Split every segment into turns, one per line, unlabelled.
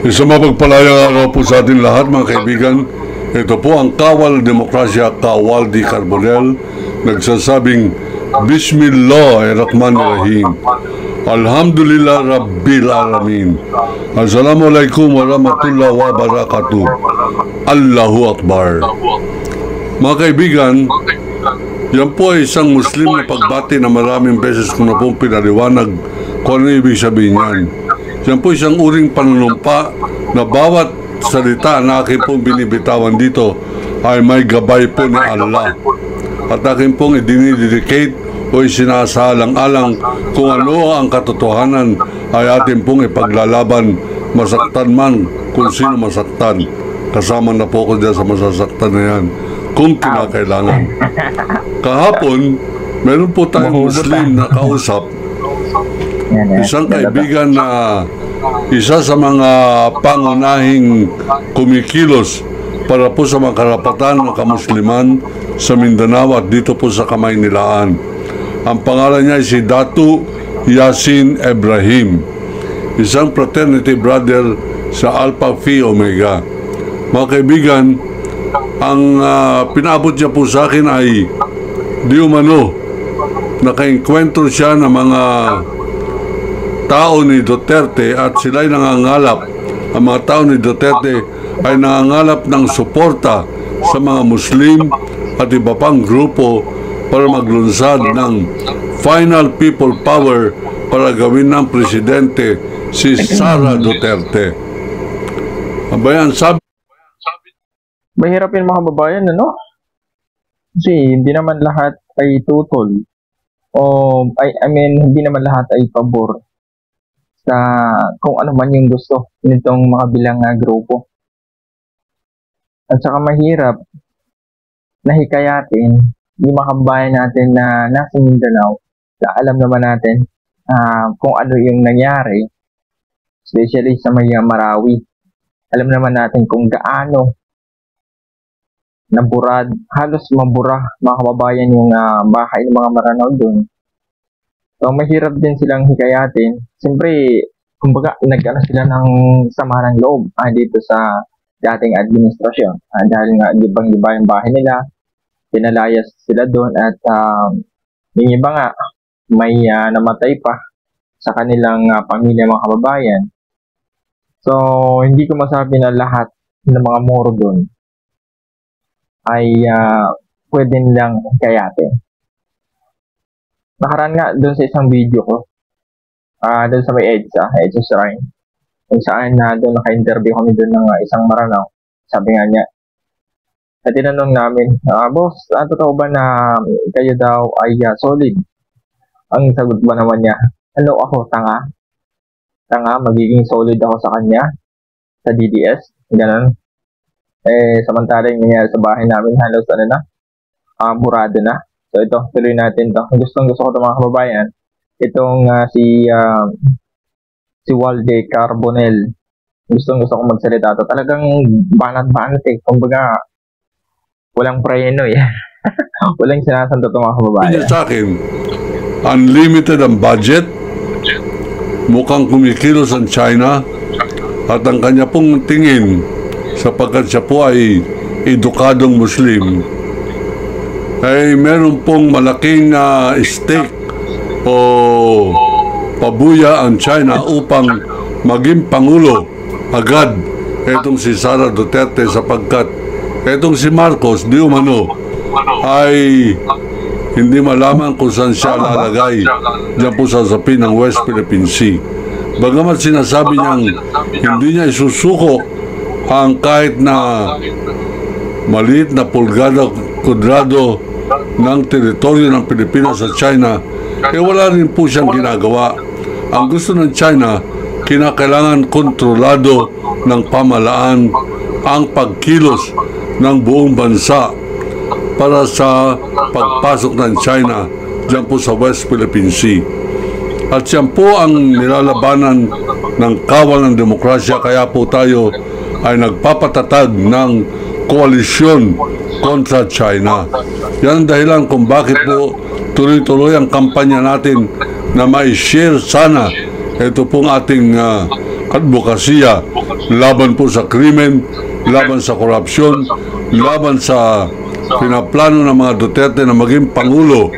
Isang mapagpalayang araw po sa atin lahat mga kaibigan. Ito po ang Kawal Demokrasya, Kawal di Carbonell, nagsasabing Bismillahirrahmanirrahim. Alhamdulillah Rabbil Alamin. Assalamualaikum warahmatullahi wabarakatuh. Allahu Akbar. Mga kaibigan, yan po ay isang Muslim na pagbati na maraming beses ko na pong pinaliwanag kung ano ibig sabihin yan. Yan po isang uring panunumpa na bawat salita na akin pong binibitawan dito ay may gabay po ni Allah. At akin pong idinidedicate o isinasalang-alang kung ano ang katotohanan ay atin pong ipaglalaban, masaktan man kung sino masaktan. Kasama na po ko dyan sa masasaktan na yan kung kinakailangan. Kahapon, meron po tayong Muslim na kausap, isang kaibigan na isa sa mga pangunahing kumikilos para po sa mga karapatan ng kamusliman sa Mindanao at dito po sa Kamaynilaan. Ang pangalan niya ay si Datu Yasin Ibrahim, isang fraternity brother sa Alpha Phi Omega. Mga kaibigan, ang pinaabot niya po sa akin ay di umano nakainkwentro siya ng mga tao ni Duterte at sila'y nangangalap, ang mga tao ni Duterte ay nangangalap ng suporta sa mga Muslim at iba pang grupo para maglunsad ng final people power para gawin ng presidente si Sara Duterte. Abayan, sabi
mahirap yung mga babayan, ano? Kasi hindi naman lahat ay tutol. O, I mean, hindi naman lahat ay pabor sa kung ano man yung gusto nitong mga bilang grupo. At saka mahirap na hikayatin yung mga kabayan natin na nasa Mindanao na alam naman natin kung ano yung nangyari, especially sa may Marawi. Alam naman natin kung gaano naburad, halos mabura mga kababayan yung bahay ng mga Maranao doon. So, mahirap din silang hikayatin. Siyempre, kumbaga, nag-ano sila ng sama ng loob dito sa dating administrasyon. Dahil nga, libang-liba yung bahay nila, pinalayas sila doon at yung iba nga, may namatay pa sa kanilang pamilya mga kababayan. So, hindi ko masabi na lahat ng mga Moro doon ay pwede nilang hikayatin. Nakaraan nga doon sa isang video ko, doon sa may EDSA Shrine, kung saan doon naka-interview kami doon ng isang Maranao. Sabi nga niya, at tinanong namin, boss, totoo ba na kayo daw ay solid? Ang sagot ba naman niya, ano ako, tanga? Tanga, magiging solid ako sa kanya, sa DDS, gano'n. Samantala yung nangyari sa bahay namin, halos burado na. So ito, tuloy natin to. Gusto ko ito mga kababayan. Itong si Walde Carbonell. Gusto ko magsalita to. Talagang banat-banat eh. Kumbaga, walang preno eh. Walang sinasanto ito mga kababayan.
sa akin, unlimited ang budget, mukhang kumikilos ang China, at ang kanya pong tingin, sapagkat siya po ay edukadong Muslim, ay meron pong malaking stake o pabuya ang China upang maging Pangulo agad etong si Sara Duterte, sapagkat etong si Marcos di umano ay hindi malaman kung saan siya lalagay dyan po sa sapin ng West Philippine Sea. Bagamat sinasabi niyang hindi niya isusuko ang kahit na maliit na pulgada kudrado ng teritoryo ng Pilipinas sa China, wala rin po siyang ginagawa. Ang gusto ng China, kinakailangan kontrolado ng pamalaan ang pagkilos ng buong bansa para sa pagpasok ng China dyan po sa West Philippine Sea. At yan po ang nilalabanan ng Kawal ng Demokrasya, kaya po tayo ay nagpapatatag ng koalisyon kontra China. Yan ang dahilan kung bakit po tuloy-tuloy ang kampanya natin na ma-share sana ito pong ating advokasya laban po sa krimen, laban sa korupsyon, laban sa pinaplano ng mga Duterte na maging Pangulo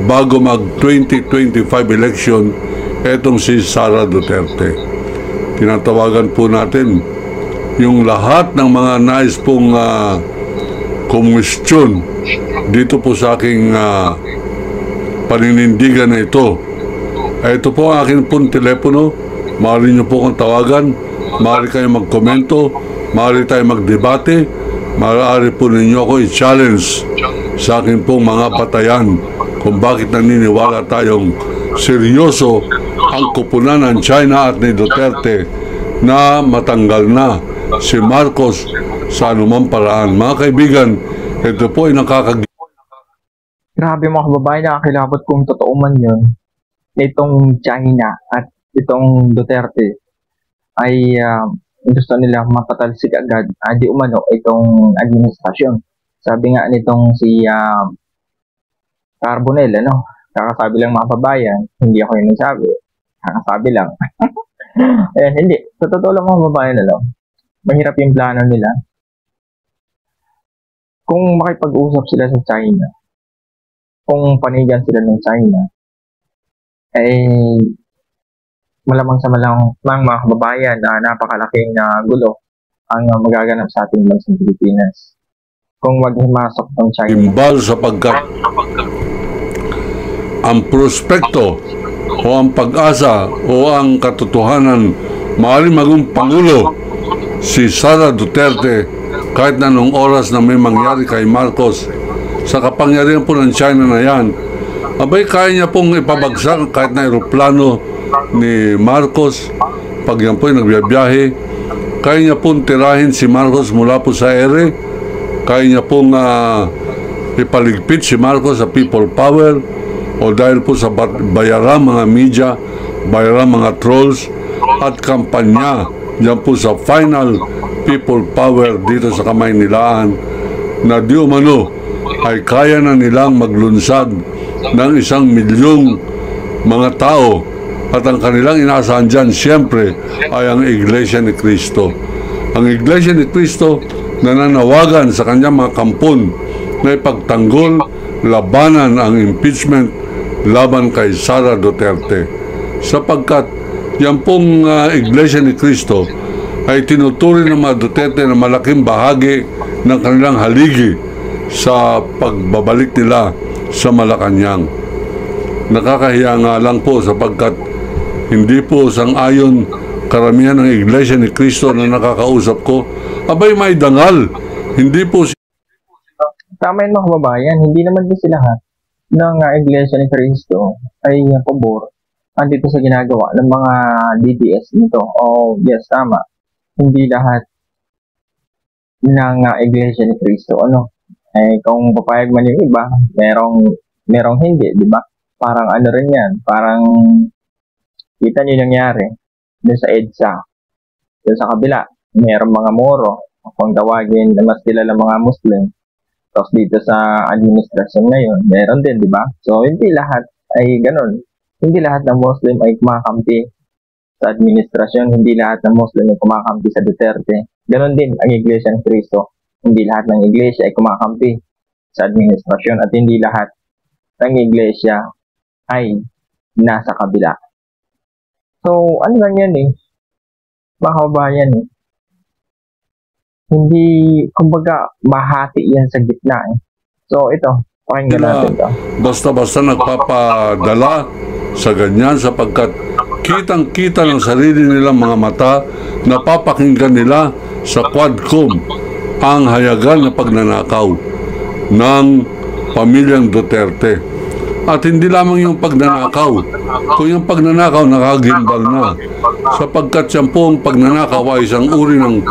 bago mag 2025 election, etong si Sara Duterte. Tinatawagan po natin yung lahat ng mga nais pong kumwestiyon dito po sa aking paninindigan na ito. Ito po ang aking pong telepono. Maaari nyo po kong tawagan, maaari kayo magkomento, maaari tayo magdebate, maaari po ninyo ako i-challenge sa akin pong mga batayan kung bakit naniniwala tayong seryoso ang kupunan ng China at ni Duterte na matanggal na si Marcos sa anumang paraan. Mga kaibigan, ito po ay
Grabe mga kababayan, nakakilabot kung totoo man yun. Itong China at itong Duterte ay gusto nila mapatalsik agad di umano itong administrasyon. Sabi nga nitong si Carbonell, kakasabi lang mga kababayan, hindi ako yung nagsabi, kakasabi lang. Hindi, sa totoo lang mga kababayan, mahirap yung plano nila. Kung makipag-usap sila sa China, kung panigan sila ng China, malamang sa mga kababayan na napakalaking gulo ang magaganap sa ating bansang Pilipinas kung maghimasok ng China.
imbal sapagkat ang prospekto o ang pag-asa o ang katotohanan maaaring maging Pangulo si Sara Duterte kahit na nung oras na may mangyari kay Marcos sa kapangyarihan po ng China na yan. Abay, kaya niya pong ipabagsak kahit na aeroplano ni Marcos pag yan po ay nagbiyahe. Kaya niya pong tirahin si Marcos mula po sa ere. Kaya niya pong ipaligpit si Marcos sa people power o dahil po sa bayaran mga media, bayaran mga trolls at kampanya diyan po sa final people power dito sa kamay nilaan na di umano ay kaya na nilang maglunsad ng 1 milyong mga tao at ang kanilang inaasahan dyan siyempre ay ang Iglesia ni Cristo. Ang Iglesia ni Cristo nananawagan sa kanyang mga kampon na ipagtanggol, labanan ang impeachment laban kay Sara Duterte sapagkat yan pong Iglesia ni Cristo ay tinuturi ng mga Duterte na malaking bahagi ng kanilang haligi sa pagbabalik nila sa Malacanang. Nakakahiya nga lang po sapagkat hindi po sang-ayon karamihan ng Iglesia ni Cristo na nakakausap ko. Abay, may dangal. Hindi po
Tama yun mga kababayan, hindi naman kasi lahat ng Iglesia ni Cristo ay pabor andito sa ginagawa ng mga DDS nito. Yes, tama. Hindi lahat ng Iglesia ni Cristo. Kung papayag man yung iba, merong hindi, di ba? Parang rin yan, parang kita niyo nangyari doon sa EDSA. Doon sa kabila, merong mga Moro, kung tawagin na mas kilala mga Muslim. Tapos dito sa administrasyon ngayon, meron din, di ba? So, hindi lahat ay ganun. Hindi lahat ng Muslim ay kumakampi sa administrasyon. Hindi lahat ng Muslim ay kumakampi sa Duterte. Ganon din ang Iglesia ng Cristo. Hindi lahat ng Iglesia ay kumakampi sa administrasyon at hindi lahat ng Iglesia ay nasa kabila. So, ano lang yan mga kababayan Hindi, kumbaga, mahati yan sa gitna So, ito, pakinggan natin ito.
Basta-basta nagpapadala sa ganyan sapagkat kitang-kita ng sarili nilang mga mata, napapakinggan nila sa Quadcom ang hayagan na pagnanakaw ng pamilyang Duterte. At hindi lamang yung pagnanakaw, kung yung pagnanakaw nakagimbal na, sapagkat yan po ang pagnanakaw ay isang uri ng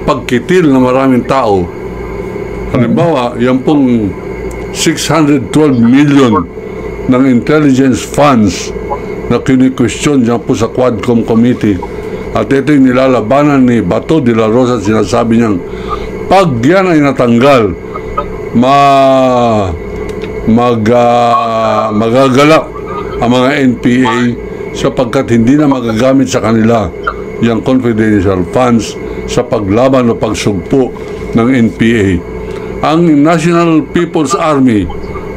pagkitil ng maraming tao. Halimbawa, yan pong 612 million ng intelligence funds na kini-question dyan po sa Quadcom Committee. At ito yung nilalabanan ni Bato de la Rosa at sinasabi niyang pag yan ay natanggal, magagalak ang mga NPA sapagkat hindi na magagamit sa kanila yung confidential funds sa paglaban o pagsugpo ng NPA. Ang National People's Army,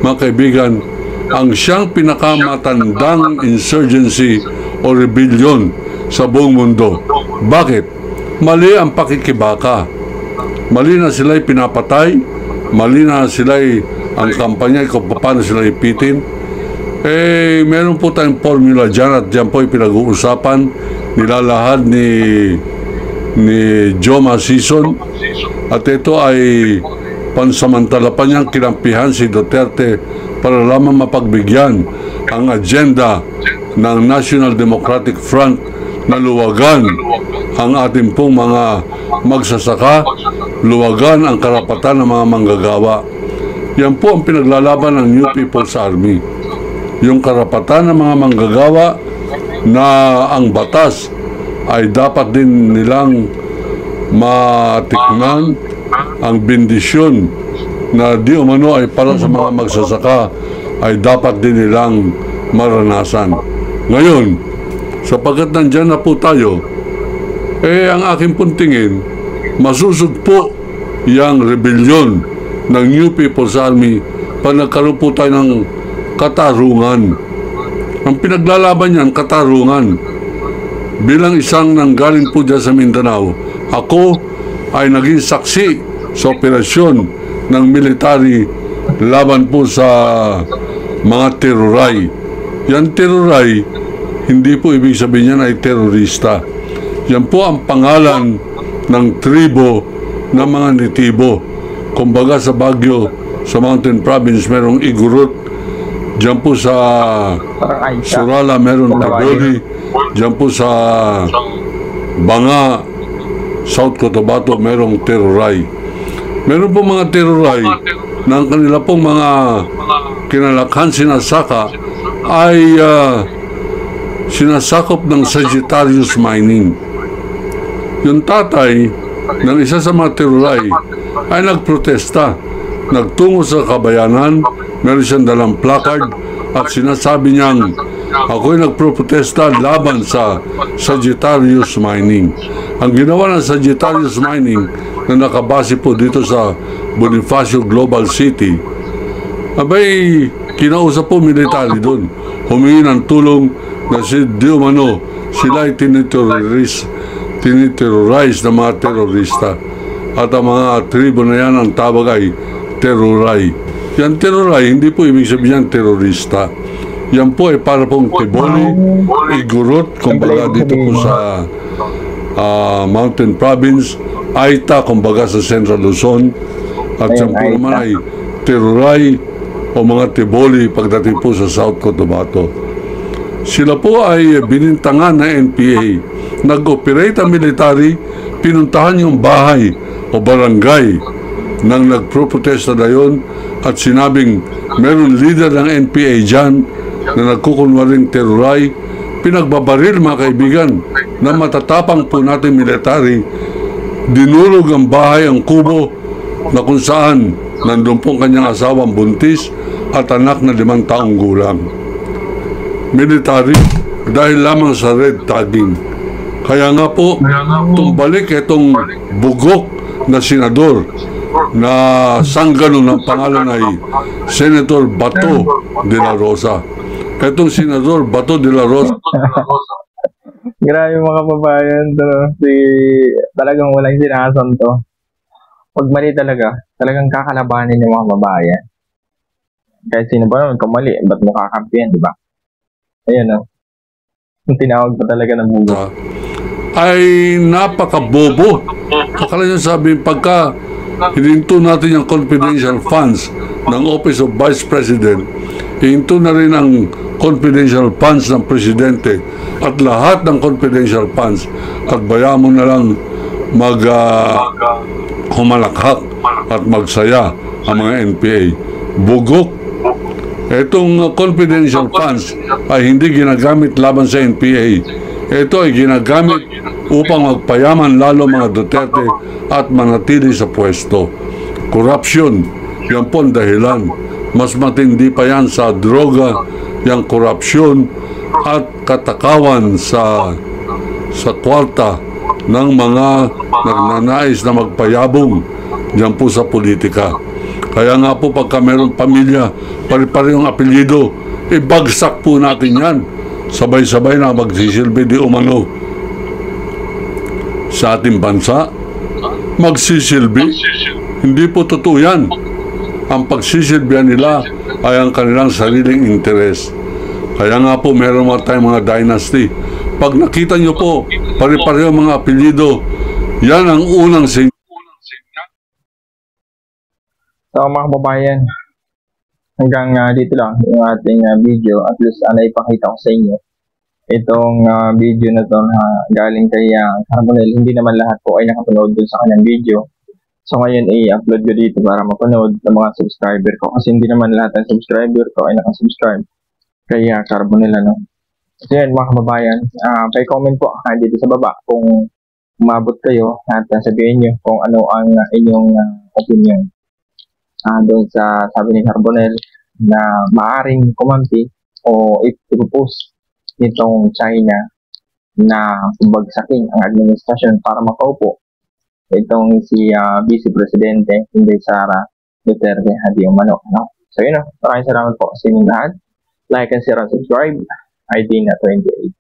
mga kaibigan, ang siyang pinakamatandang insurgency o rebellion sa buong mundo. Bakit? Mali ang pakikibaka. Mali na sila'y pinapatay, mali na sila'y ang kampanya kung paano sila ipitin. Meron po tayong formula dyan at dyan po pinag-uusapan nilalahad ni Joma Sison, at ito ay pansamantala pa niyang kinampihan si Duterte para lamang mapagbigyan ang agenda ng National Democratic Front na luwagan ang ating pong mga magsasaka, luwagan ang karapatan ng mga manggagawa. Yan po ang pinaglalaban ng New People's Army. Yung karapatan ng mga manggagawa na ang batas ay dapat din nilang matikman, ang bendisyon na di umano ay para sa mga magsasaka ay dapat din nilang maranasan. Ngayon, sapagkat nandyan na po tayo, ang aking puntingin, masusugpo yung rebellion ng New People's Army pag nagkaroon po tayo ng katarungan. Ang pinaglalaban niyan, katarungan. Bilang isang nanggaling po dyan sa Mindanao, ako ay naging saksi sa operasyon ng military laban po sa mga teroray. Yan teroray, hindi po ibig sabihin yan ay terorista. Yan po ang pangalan ng tribo ng mga nitibo. Kumbaga sa Baguio, sa Mountain Province, merong Igorot. Diyan po sa Surala, meron Taboli. Diyan po sa Banga, South Cotabato, merong teroray. Meron po mga teroray na ang kanila pong mga kinalakhan sinasaka ay sinasakop ng Sagittarius Mining. Yung tatay ng isa sa mga teroray ay nagprotesta, nagtungo sa kabayanan, meron siyang dalang placard at sinasabi niyang ako'y nagprotesta laban sa Sagittarius Mining. Ang ginawa ng Sagittarius Mining na nakabase po dito sa Bonifacio Global City, abay kinausap po military doon, humingi ng tulong na si Diumano sila ay tiniterrorize ng mga terorista, at ang mga tribo na yan ang tawag ay teroray. Yan teroray, hindi po ibig sabihin yan terorista. Yan po ay para pong Tiboli, Igorot, kumbaga dito po sa Mountain Province, Aita, kumbaga sa Central Luzon, at yan po naman ay teroray o mga Tiboli pagdating po sa South Cotabato. Sila po ay binintangan na NPA. Nag-operate ang military, pinuntahan yung bahay o barangay nang nagpro-protesta na yun, at sinabing meron leader ng NPA dyan na nagkukunwaring teroray. Pinagbabaril, mga kaibigan, na matatapang po natin military. Dinulog ang bahay, ang kubo na kung saan nandun pong kanyang asawang buntis at anak na 5 taong gulang. Military dahil lamang sa red tagging. Kaya nga po, tumbalik itong bugok na senador na sanggano ng pangalan ay Senator Bato de la Rosa. Itong Senador Bato de la Rosa.
Grabe mga kababayan to. Talagang walang sinasan to. Pag mali talagang kakalabanin yung mga babayan. Kahit sino ba naman kamali, ba't mo kakampihan, di ba? Ayan o. Yung tinawag pa talaga ng bugo.
Ay napakabobo. Akala niya sabi, pagka hininto natin yung confidential funds ng Office of Vice President, hininto na rin ang confidential funds ng Presidente at lahat ng confidential funds, at bayaan mo na lang humalakhak at magsaya ang mga NPA. Bugok. Itong confidential funds ay hindi ginagamit laban sa NPA. Ito ay ginagamit upang magpayaman lalo mga Duterte at manatili sa pwesto. Corruption, yan po ang dahilan. Mas matindi pa yan sa droga, yung korupsyon at katakawan sa sa kwarta ng mga nagnanais na magpayabong diyan po sa politika. Kaya nga po pagka mayroong pamilya, pare-parehong apelyido, ibagsak po natin yan. Sabay-sabay na magsisilbi di umano sa ating bansa. Magsisilbi? Hindi po totoo yan. Ang pagsisilbihan nila ay ang kanilang sariling interes. Kaya nga po meron tayong mga dynasty. Pag nakita nyo po, pare-pareho mga apelyido, yan ang unang
So mga kababayan, hanggang dito lang yung ating video. At least naipakita ko sa inyo itong video na to na galing kay Carbonell. Hindi naman lahat po ay nakapanood dun sa kanyang video. So ngayon i-upload ko dito para mapanood ng mga subscriber ko. Kasi hindi naman lahat ng subscriber ko ay nakasubscribe kay Carbonell. So yan mga kababayan, pa-comment po dito sa baba kung umabot kayo at sabihin nyo kung ano ang inyong opinion doon sa sabi ni Carbonell na maaring kumampi o ipupus nitong China na bagsakin ang administrasyon para makaupo itong si Vice Presidente Inday Sara Duterte Hadi umano. So yun, maraming salamat po sa inyong lahat. Like and share and subscribe. ID na 28.